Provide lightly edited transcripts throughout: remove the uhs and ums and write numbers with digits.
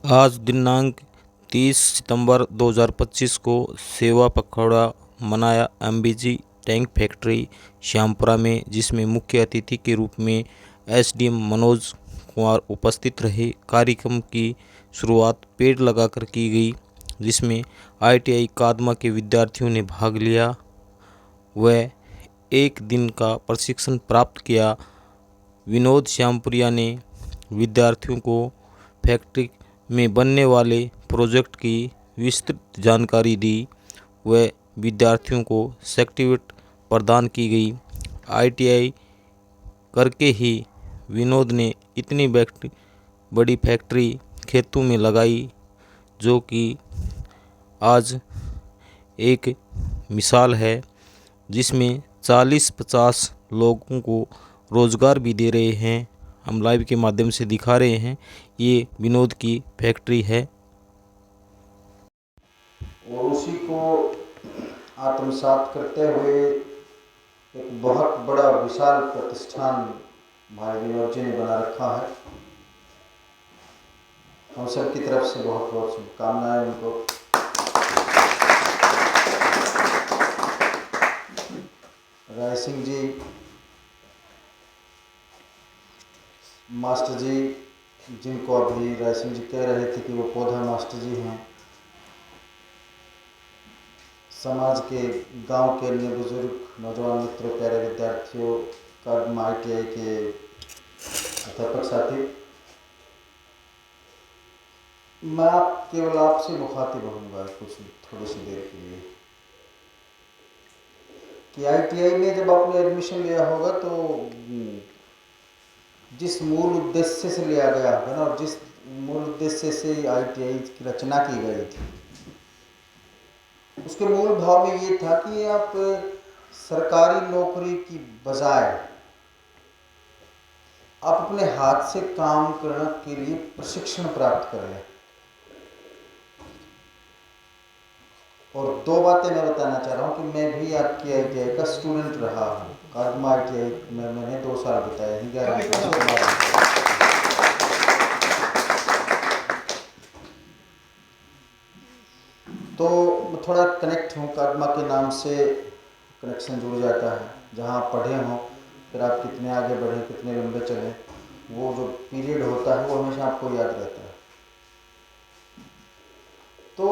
आज दिनांक 30 सितंबर 2025 को सेवा पखवाड़ा मनाया एमबीजी टैंक फैक्ट्री श्यामपुरा में, जिसमें मुख्य अतिथि के रूप में एसडीएम मनोज कुमार उपस्थित रहे। कार्यक्रम की शुरुआत पेड़ लगाकर की गई, जिसमें आईटीआई कादमा के विद्यार्थियों ने भाग लिया व एक दिन का प्रशिक्षण प्राप्त किया। विनोद श्यामपुरिया ने विद्यार्थियों को फैक्ट्री में बनने वाले प्रोजेक्ट की विस्तृत जानकारी दी व विद्यार्थियों को सर्टिफिकेट प्रदान की गई। आईटीआई करके ही विनोद ने इतनी बड़ी फैक्ट्री खेतों में लगाई, जो कि आज एक मिसाल है, जिसमें 40-50 लोगों को रोज़गार भी दे रहे हैं। हम लाइव के माध्यम से दिखा रहे हैं, ये विनोद की फैक्ट्री है। और उसी को आत्मसात करते हुए एक बहुत बड़ा विशाल प्रतिष्ठान भाई विनोद जी ने बना रखा है। हम सब की तरफ से बहुत बहुत शुभकामनाएं उनको। राय सिंह जी मास्टर जी, जिनको अभी राय सिंह जी कह रहे थे कि वो पौधा मास्टर जी हैं, समाज के गांव के अन्य बुजुर्ग नौजवान मित्रों, प्यारे विद्यार्थियों, कादमा आईटीआई के अध्यापक साथी, मैं केवल आपसे मुखातिब होऊंगा कुछ थोड़ी सी देर के लिए कि आईटीआई में जब आपने एडमिशन लिया होगा तो जिस मूल उद्देश्य से लिया गया होगा ना, और जिस मूल उद्देश्य से आईटीआई की रचना की गई थी, उसके मूल भाव में ये था कि आप सरकारी नौकरी की बजाय आप अपने हाथ से काम करने के लिए प्रशिक्षण प्राप्त कर लें। और दो बातें मैं बताना चाह रहा हूँ कि मैं भी आपकी आईटीआई का स्टूडेंट रहा हूँ। कादमा आईटीआई में मैंने 2 साल बिताए हैं, 11 तो थोड़ा कनेक्ट हूँ। कादमा के नाम से कनेक्शन जुड़ जाता है। जहाँ आप पढ़े हों, फिर आप कितने आगे बढ़े, कितने लंबे चले, वो जो पीरियड होता है वो हमेशा आपको याद रहता है। तो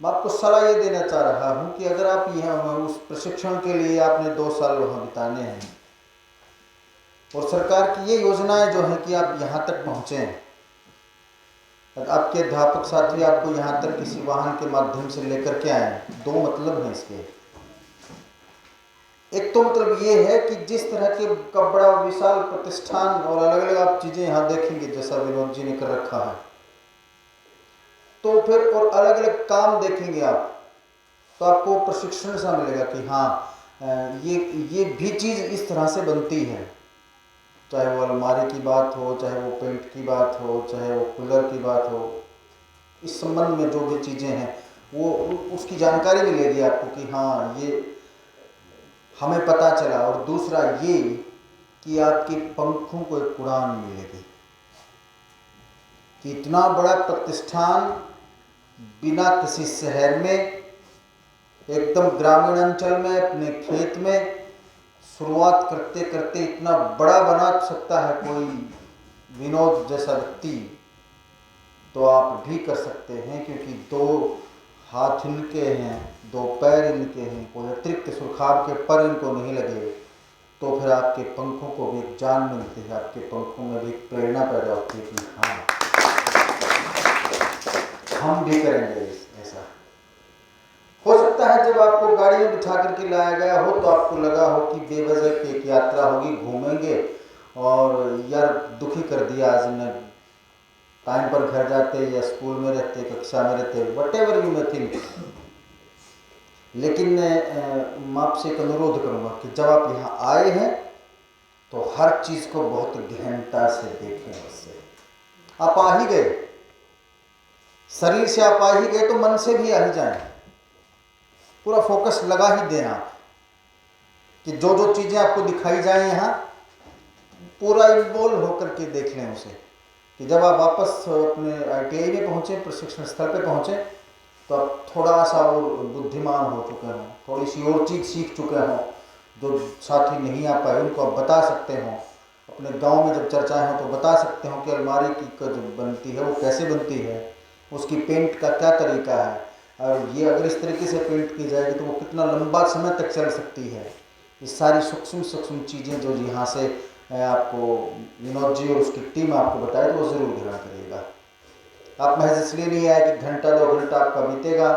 मैं आपको सलाह ये देना चाह रहा हूँ कि अगर आप यहाँ उस प्रशिक्षण के लिए आपने 2 साल वहाँ बिताने हैं और सरकार की ये योजनाएं जो है कि आप यहाँ तक पहुँचें, आपके अध्यापक साथी आपको यहाँ तक किसी वाहन के माध्यम से लेकर के आए, 2 मतलब हैं इसके। एक तो मतलब ये है कि जिस तरह के का बड़ा विशाल प्रतिष्ठान और अलग अलग आप चीज़ें यहाँ देखेंगे जैसा विनोद जी ने कर रखा है, तो फिर और अलग अलग काम देखेंगे आप, तो आपको प्रशिक्षण सा मिलेगा कि हाँ ये भी चीज़ इस तरह से बनती है। चाहे वो अलमारी की बात हो, चाहे वो पेंट की बात हो, चाहे वो कूलर की बात हो, इस संबंध में जो भी चीज़ें हैं वो उसकी जानकारी मिलेगी आपको कि हाँ ये हमें पता चला। और दूसरा ये कि आपके पंखों को एक उड़ान मिलेगी कि इतना बड़ा प्रतिष्ठान बिना किसी शहर में, एकदम ग्रामीण अंचल में, अपने खेत में शुरुआत करते करते इतना बड़ा बना सकता है कोई विनोद जैसा व्यक्ति, तो आप भी कर सकते हैं। क्योंकि 2 हाथ इनके हैं, 2 पैर इनके हैं, कोई अतिरिक्त सुरखाब के पर इनको नहीं लगे, तो फिर आपके पंखों को भी एक जान मिलती है, आपके पंखों में भी एक प्रेरणा पैदा होती है कि हाँ हम भी करेंगे ऐसा। हो सकता है जब आपको गाड़ी में बिठा करके लाया गया हो तो आपको लगा हो कि बेवजह की एक यात्रा होगी, घूमेंगे और यार दुखी कर दिया आज ने, टाइम पर घर जाते या स्कूल में रहते, कक्षा में रहते, व्हाटएवर यू मे थिंक। लेकिन मैं आपसे एक अनुरोध करूंगा कि जब आप यहाँ आए हैं तो हर चीज़ को बहुत गहनता से देखें। उससे आप आ ही गए, शरीर से आप आ ही गए, तो मन से भी आ ही जाए, पूरा फोकस लगा ही दें आप कि जो जो चीज़ें आपको दिखाई जाए यहाँ पूरा इन्वॉल्व होकर के देख लें उसे। कि जब आप वापस अपने ITI में पहुँचे, प्रशिक्षण स्थल पे पहुँचे, तो आप थोड़ा सा और बुद्धिमान हो चुके हों, थोड़ी सी और चीज़ सीख चुके हों जो साथी नहीं आ पाए, उनको आप बता सकते हों। अपने गांव में जब चर्चाएं हो तो बता सकते हो कि अलमारी की जो बनती है वो कैसे बनती है, उसकी पेंट का क्या तरीका है, और ये अगर इस तरीके से पेंट की जाएगी तो वो कितना लंबा समय तक चल सकती है। ये सारी सूक्ष्म सूक्ष्म चीज़ें जो यहाँ से आपको विनोद जी और उसकी टीम आपको बताए तो वो ज़रूर ध्यान करिएगा। आप महज इसलिए नहीं आए कि घंटा 2 घंटा आपका बीतेगा,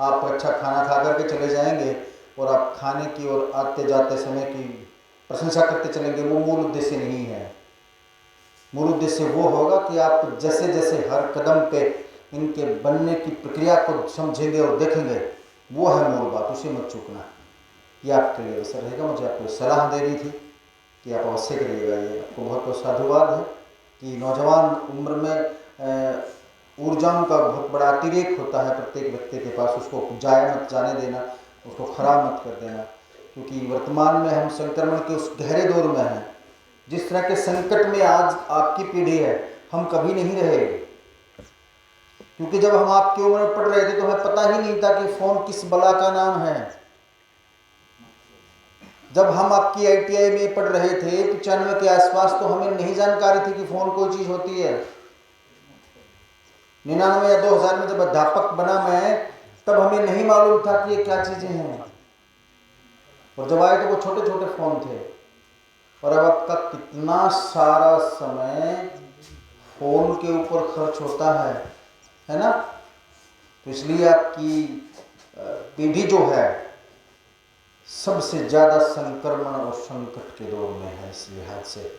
आप अच्छा खाना खा करके चले जाएंगे और आप खाने की और आते जाते समय की प्रशंसा करते चलेंगे, वो मूल उद्देश्य नहीं है। मूल उद्देश्य वो होगा कि आप जैसे जैसे हर कदम पे इनके बनने की प्रक्रिया को समझेंगे और देखेंगे, वो है मूल बात, उसे मत चूकना। ये आपके लिए अवसर रहेगा। मुझे आपको सलाह देनी थी कि आप अवश्य करिएगा। ये आपको बहुत बहुत साधुवाद है कि नौजवान उम्र में ऊर्जाओं का बहुत बड़ा अतिरेक होता है प्रत्येक व्यक्ति के पास, उसको जाया मत जाने देना, उसको खराब मत कर देना, क्योंकि वर्तमान में हम संक्रमण के उस गहरे दौर में हैं। जिस तरह के संकट में आज आपकी पीढ़ी है, हम कभी नहीं रहे, क्योंकि जब हम आपकी उम्र में पढ़ रहे थे तो हमें पता ही नहीं था कि फ़ोन किस बला का नाम है। जब हम आपकी ITI में पढ़ रहे थे 95 के आसपास, तो हमें नहीं जानकारी थी कि फ़ोन कोई चीज़ होती है। 99 या 2000 में जब अध्यापक बना मैं, तब हमें नहीं मालूम था कि ये क्या चीज़ें हैं, और जब आए तो वो छोटे छोटे फ़ोन थे। और अब आपका कितना सारा समय फ़ोन के ऊपर खर्च होता है ना। तो इसलिए आपकी पीढ़ी जो है सबसे ज़्यादा संक्रमण और संकट के दौर में है। इस लिहाज से,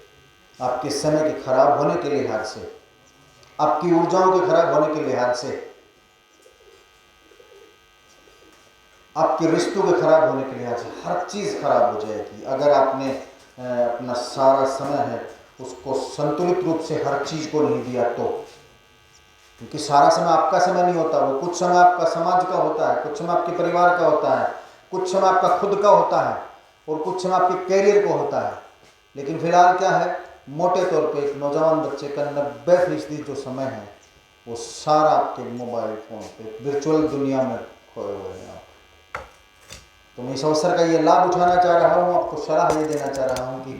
आपके समय के खराब होने के लिहाज से, आपकी ऊर्जाओं के खराब होने के लिहाज से, आपके रिश्तों के खराब होने के लिहाज से, हर चीज़ खराब हो जाएगी अगर आपने अपना सारा समय है उसको संतुलित रूप से हर चीज़ को नहीं दिया तो। क्योंकि सारा समय आपका समय नहीं होता, वो कुछ समय आपका समाज का होता है, कुछ समय आपके परिवार का होता है, कुछ समय आपका खुद का होता है, और कुछ समय आपके कैरियर को होता है। लेकिन फिलहाल क्या है, मोटे तौर पे एक नौजवान बच्चे का 90% जो समय है वो सारा आपके मोबाइल फ़ोन पे वर्चुअल दुनिया में खोए हुए हैं आप। तो मैं इस अवसर का ये लाभ उठाना चाह रहा हूँ, आपको सलाह ये देना चाह रहा हूँ कि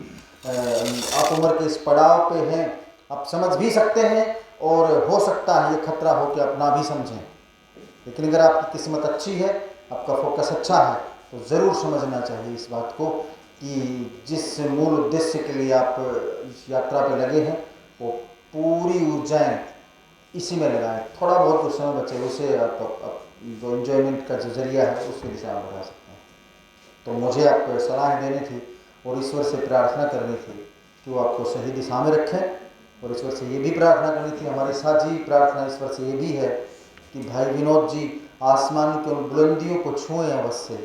आप उम्र के इस पड़ाव पे हैं, आप समझ भी सकते हैं, और हो सकता है ये खतरा हो कि आप ना भी समझें। लेकिन अगर आपकी किस्मत अच्छी है, आपका फोकस अच्छा है, तो ज़रूर समझना चाहिए इस बात को कि जिस मूल उद्देश्य के लिए आप इस यात्रा पे लगे हैं, वो पूरी ऊर्जाएं इसी में लगाएं। थोड़ा बहुत जो समय बचे उसे आप जो एंजॉयमेंट का जो जरिया है उसकी दिशा में बढ़ा सकते हैं। तो मुझे आपको सलाह देनी थी और ईश्वर से प्रार्थना करनी थी कि वो आपको सही दिशा में रखें, और ईश्वर से ये भी प्रार्थना करनी थी, हमारी साझी प्रार्थना ईश्वर से ये भी है कि भाई विनोद जी आसमान की उन बुलंदियों को छुएं अवश्य,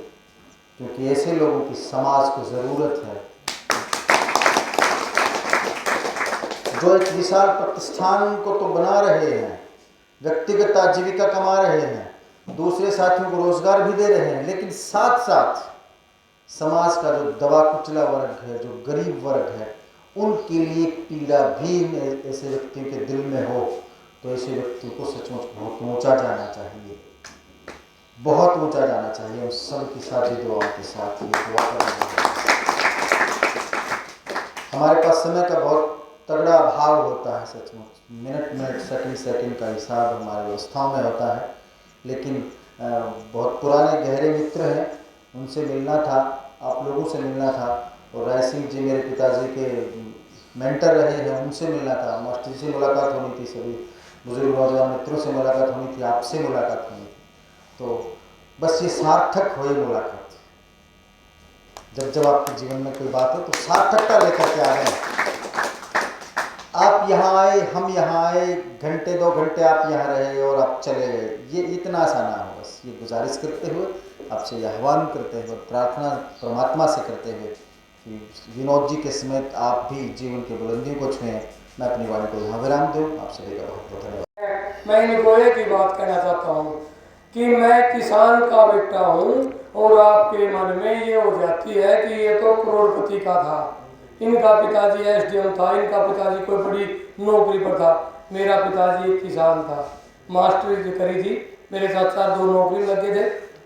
क्योंकि ऐसे लोगों की समाज को ज़रूरत है जो एक विशाल प्रतिष्ठान को तो बना रहे हैं, व्यक्तिगत आजीविका कमा रहे हैं, दूसरे साथियों को रोजगार भी दे रहे हैं, लेकिन साथ साथ समाज का जो दबा कुचला वर्ग है, जो गरीब वर्ग है, उनके लिए पीड़ा भी ऐसे व्यक्तियों के दिल में हो, तो ऐसे व्यक्ति को सचमुच बहुत ऊंचा जाना चाहिए, बहुत ऊंचा जाना चाहिए। हम सब की साझी दुआओं के साथ ये दुआ करना। हमारे पास समय का बहुत तगड़ा अभाव होता है, सचमुच मिनट मिनट सेकंड सेकंड का हिसाब हमारी व्यवस्थाओं में होता है, लेकिन बहुत पुराने गहरे मित्र हैं, उनसे मिलना था, आप लोगों से मिलना था, और राय सिंह जी मेरे पिताजी के मेंटर रहे हैं, उनसे मिलना था, मास्टर जी से मुलाकात होनी थी, सभी बुजुर्ग नौजवान मित्रों से मुलाकात होनी थी, आपसे मुलाकात होनी थी। तो बस ये सार्थक हो ये मुलाकात। जब आपके जीवन में कोई बात हो तो सार्थकता लेकर के आ रहे हैं। आप यहाँ आए, हम यहाँ आए, घंटे 2 घंटे आप यहाँ रहे और आप चले गए, ये इतना सा ना हो। बस ये गुजारिश करते हुए, आपसे यह आह्वान करते हुए, प्रार्थना परमात्मा से करते हुए कि विनोद जी के समेत आप भी जीवन के बुलंदियों को छुएं, मैं अपनी वाणी को यहाँ विराम दूँ। आप सभी का बहुत बहुत धन्यवाद। मैं इनको एक ही बात कहना चाहता हूँ कि मैं किसान का बेटा हूँ, और आपके मन में ये हो जाती है कि ये तो करोड़पति का था, इनका पिताजी SDM था, इनका पिताजी कोई बड़ी नौकरी पर था। मेरा पिताजी एक किसान था, मास्टरी जो करी थी, मेरे साथ साथ 2 नौकरी लगे थे,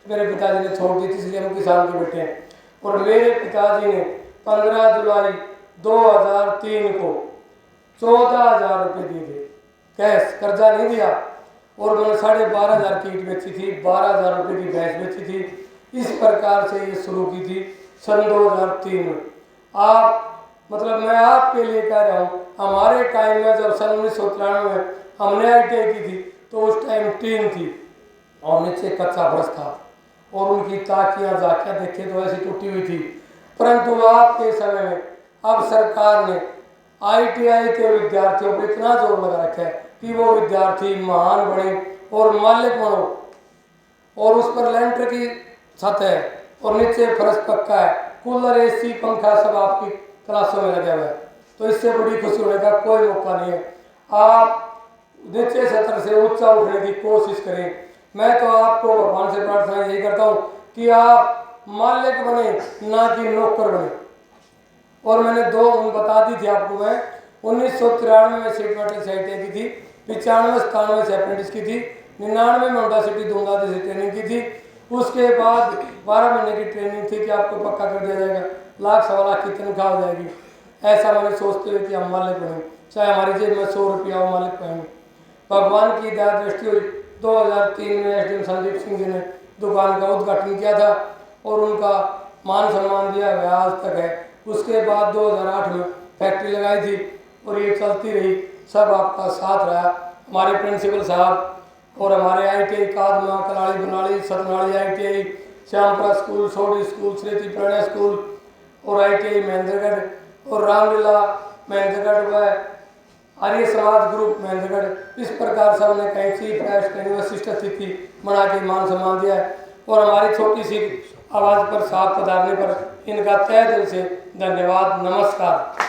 मेरे पिताजी ने छोड़ दी थी, इसलिए हम किसान के बेटे हैं। और मेरे पिताजी ने 15 जुलाई 2003 को 14,000 रुपये दिए थे कैश, कर्जा नहीं दिया। और मैंने 12,500 की ईंट बेची थी, 12,000 रुपये की भैंस बेची थी। इस प्रकार से ये शुरू की थी सन 2003 में। आप मतलब मैं आपके लिए कह रहा हूँ, हमारे टाइम में जब सन 1993 में हमने ITI की थी तो उस टाइम टीन थी और नीचे कच्चा फर्श था और उनकी ताकियां जाकियां देखे तो ऐसी टूटी हुई थी। परंतु आपके समय में अब सरकार ने ITI के विद्यार्थियों पर इतना जोर लगा रखा है कि वो विद्यार्थी महान बने और मालिक बनो। और उस पर लेंटर की छत है और नीचे फर्श पक्का है, कूलर AC पंखा सब आपकी क्लासों में लगा हुआ है। तो इससे बड़ी खुशी होने का कोई मौका नहीं है। आप नीचे सतर से ऊंचा उठने की कोशिश करें। मैं तो आपको भगवान से प्रार्थना यही करता हूँ कि आप मालिक बने, ना कि नौकर बने। और मैंने 2 बता दी थी आपको। मैं 1993 में सीट मेटल से ITI की थी, 95-97 से अप्रेंटिस की थी, 99 में होंडा सिटी दूंगा से ट्रेनिंग की थी। उसके बाद 12 महीने की ट्रेनिंग थी कि आपको पक्का कर दिया जाएगा, 1,00,000-1,25,000 की तनख्वाह हो जाएगी। ऐसा मैंने सोचते हुए कि हम मालिक बने, चाहे हमारी जेब में 100 रुपया हो, मालिक बनेंगे। भगवान की दया दृष्टि हुई। 2003 में SDM संदीप सिंह जी ने दुकान का उद्घाटन किया था और उनका मान सम्मान दिया हुआ आज तक है। उसके बाद 2008 में फैक्ट्री लगाई थी और ये चलती रही। सब आपका साथ रहा, हमारे प्रिंसिपल साहब और हमारे ITI कादमा, कलाड़ी, बनाड़ी, सतनाड़ी ITI, श्यामपुरा स्कूल, सोडी स्कूल, स्मृति प्रणय स्कूल और ITI महेंद्रगढ़ और रामलीला महेंद्रगढ़ व आर्य समाज ग्रुप महेंद्रगढ़। इस प्रकार से हमने कई चीफ गेस्ट यूनिवर्सिटी स्थिति बना के मान सम्मान दिया है। और हमारी छोटी सी आवाज़ पर साथ पधारने पर इनका तहे दिल से धन्यवाद। नमस्कार।